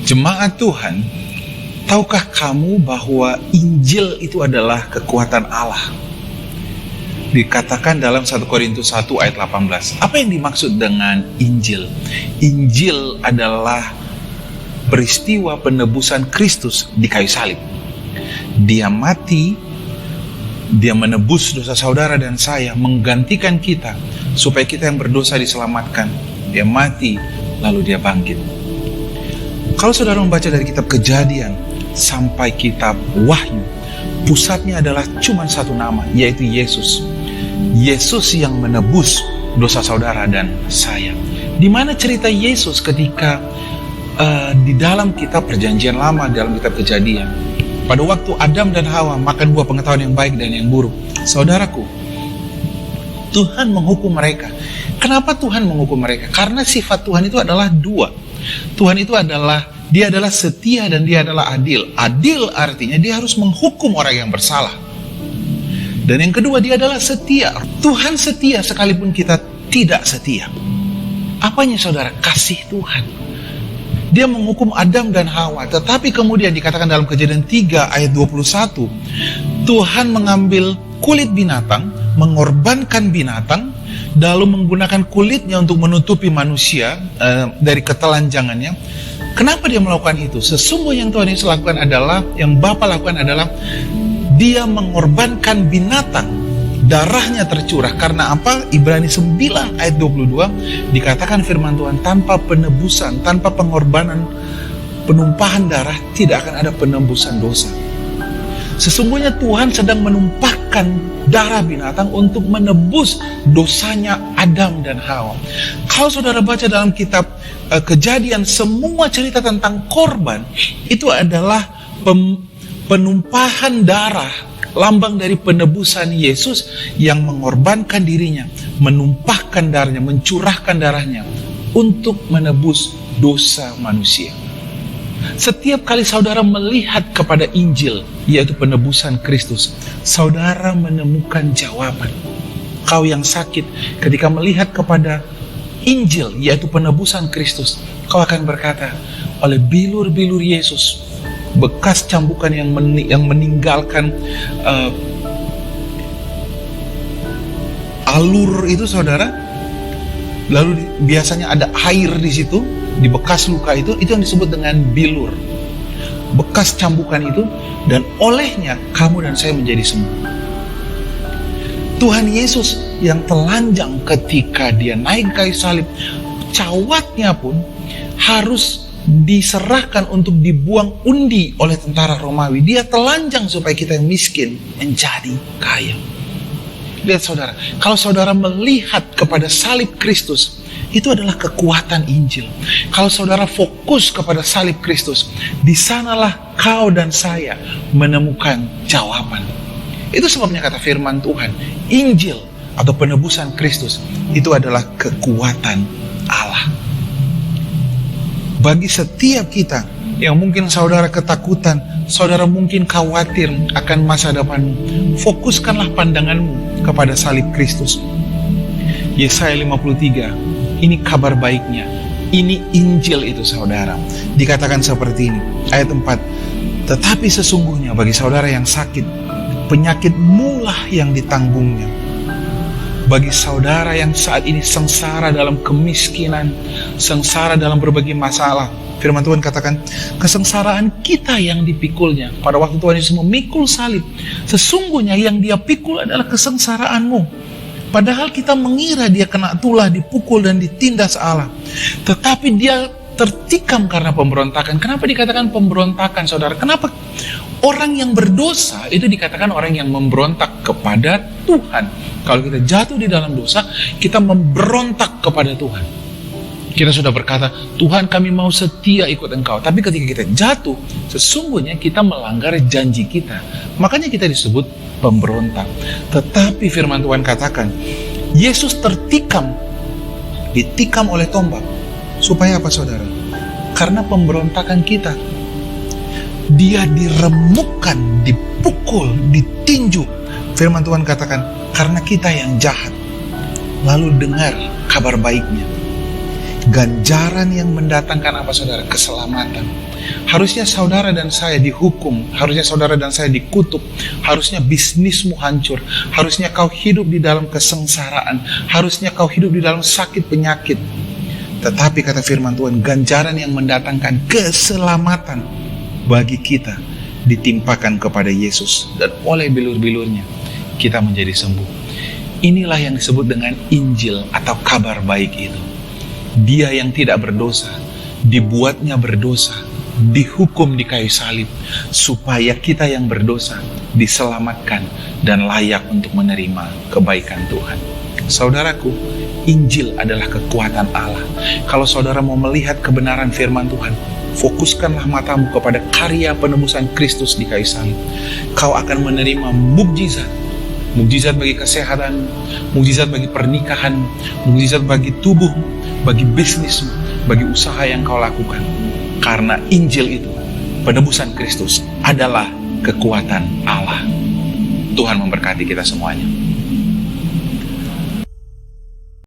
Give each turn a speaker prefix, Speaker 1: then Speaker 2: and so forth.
Speaker 1: Jemaat Tuhan, tahukah kamu bahwa Injil itu adalah kekuatan Allah? Dikatakan dalam 1 Korintus 1 ayat 18. Apa yang dimaksud dengan Injil? Injil adalah peristiwa penebusan Kristus di kayu salib. Dia mati, dia menebus dosa saudara dan saya, menggantikan kita supaya kita yang berdosa diselamatkan. Dia mati, lalu dia bangkit. Kalau saudara membaca dari kitab Kejadian sampai kitab Wahyu, pusatnya adalah cuma satu nama, yaitu Yesus. Yesus yang menebus dosa saudara dan saya. Di mana cerita Yesus ketika di dalam kitab Perjanjian Lama, dalam kitab Kejadian, pada waktu Adam dan Hawa makan buah pengetahuan yang baik dan yang buruk, saudaraku, Tuhan menghukum mereka. Kenapa Tuhan menghukum mereka? Karena sifat Tuhan itu adalah dua. Tuhan itu dia adalah setia dan dia adalah adil. Adil artinya dia harus menghukum orang yang bersalah. Dan yang kedua, dia adalah setia. Tuhan setia sekalipun kita tidak setia. Apanya saudara? Kasih Tuhan. Dia menghukum Adam dan Hawa, tetapi kemudian dikatakan dalam Kejadian 3 ayat 21, Tuhan mengambil kulit binatang, mengorbankan binatang, lalu menggunakan kulitnya untuk menutupi manusia dari ketelanjangannya. Kenapa dia melakukan itu? Sesungguhnya yang Tuhan Yesus lakukan adalah, yang Bapa lakukan adalah, dia mengorbankan binatang, darahnya tercurah. Karena apa? Ibrani 9 ayat 22 dikatakan firman Tuhan, tanpa penebusan, tanpa pengorbanan, penumpahan darah, tidak akan ada penembusan dosa. Sesungguhnya Tuhan sedang menumpahkan darah binatang untuk menebus dosanya Adam dan Hawa. Kalau saudara baca dalam kitab Kejadian, semua cerita tentang korban itu adalah penumpahan darah, lambang dari penebusan Yesus yang mengorbankan dirinya, menumpahkan darahnya, mencurahkan darahnya untuk menebus dosa manusia. Setiap kali saudara melihat kepada Injil, yaitu penebusan Kristus, saudara menemukan jawaban. Kau yang sakit, ketika melihat kepada Injil, yaitu penebusan Kristus, kau akan berkata, oleh bilur-bilur Yesus, bekas cambukan yang meninggalkan alur itu saudara, lalu biasanya ada air di situ, di bekas luka itu yang disebut dengan bilur, bekas cambukan itu, dan olehnya kamu dan saya menjadi sembuh. Tuhan Yesus yang telanjang ketika dia naik kayu salib, cawatnya pun harus diserahkan untuk dibuang undi oleh tentara Romawi. Dia telanjang supaya kita yang miskin menjadi kaya. Lihat saudara, kalau saudara melihat kepada salib Kristus, itu adalah kekuatan Injil. Kalau saudara fokus kepada salib Kristus, di sanalah kau dan saya menemukan jawaban. Itu sebabnya kata firman Tuhan, Injil atau penebusan Kristus itu adalah kekuatan Allah. Bagi setiap kita yang mungkin saudara ketakutan, saudara mungkin khawatir akan masa depanmu, fokuskanlah pandanganmu kepada salib Kristus. Yesaya 53, ini kabar baiknya, ini Injil itu saudara. Dikatakan seperti ini, ayat 4, tetapi sesungguhnya bagi saudara yang sakit, penyakit mulah yang ditanggungnya. Bagi saudara yang saat ini sengsara dalam kemiskinan, sengsara dalam berbagai masalah, firman Tuhan katakan, kesengsaraan kita yang dipikulnya. Pada waktu Tuhan Yesus memikul salib, sesungguhnya yang dia pikul adalah kesengsaraanmu. Padahal kita mengira dia kena tulah, dipukul dan ditindas Allah. Tetapi dia tertikam karena pemberontakan. Kenapa dikatakan pemberontakan, saudara? Kenapa orang yang berdosa itu dikatakan orang yang memberontak kepada Tuhan? Kalau kita jatuh di dalam dosa, kita memberontak kepada Tuhan. Kita sudah berkata, Tuhan kami mau setia ikut Engkau. Tapi ketika kita jatuh, sesungguhnya kita melanggar janji kita. Makanya kita disebut pemberontak. Tetapi firman Tuhan katakan, Yesus tertikam, ditikam oleh tombak. Supaya apa saudara? Karena pemberontakan kita. Dia diremukkan, dipukul, ditinju. Firman Tuhan katakan, karena kita yang jahat. Lalu dengar kabar baiknya. Ganjaran yang mendatangkan apa saudara? Keselamatan. Harusnya saudara dan saya dihukum, harusnya saudara dan saya dikutuk, harusnya bisnismu hancur, harusnya kau hidup di dalam kesengsaraan, harusnya kau hidup di dalam sakit penyakit. Tetapi kata firman Tuhan, ganjaran yang mendatangkan keselamatan bagi kita ditimpakan kepada Yesus, dan oleh bilur-bilurnya kita menjadi sembuh. Inilah yang disebut dengan Injil atau kabar baik itu. Dia yang tidak berdosa, dibuatnya berdosa, dihukum di kayu salib, supaya kita yang berdosa diselamatkan dan layak untuk menerima kebaikan Tuhan. Saudaraku, Injil adalah kekuatan Allah. Kalau saudara mau melihat kebenaran firman Tuhan, fokuskanlah matamu kepada karya penebusan Kristus di kayu salib. Kau akan menerima mukjizat. Mukjizat bagi kesehatan, mukjizat bagi pernikahan, mukjizat bagi tubuh, bagi bisnismu, bagi usaha yang kau lakukan. Karena Injil itu, penebusan Kristus adalah kekuatan Allah. Tuhan memberkati kita semuanya.